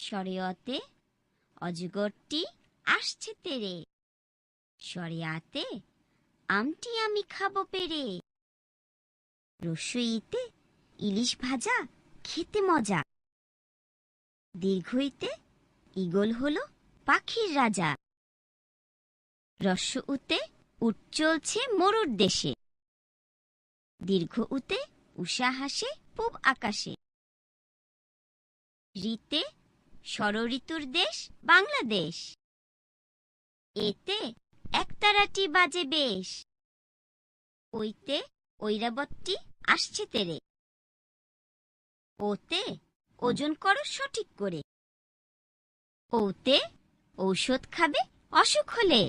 শরিয়তে অজগরটি আসছে তেরে, শরিয়াতে আমটি আমি খাবো পেরে। রস্যইতে ইলিশ ভাজা খেতে মজা, দীর্ঘইতে ঈগল হলো পাখির রাজা। রস্য উতে উট চলছে মরুর দেশে, দীর্ঘ উতে উষা হাসে পূব আকাশে। ঋতে ষড়ঋতুর দেশ বাংলাদেশ, এতে একতারাটি বাজে বেশ। ওইতে ঐরাবতটি আসছে তেরে, ওতে ওজন করো সঠিক করে। ওতে ঔষধ খাবে অসুখ হলে।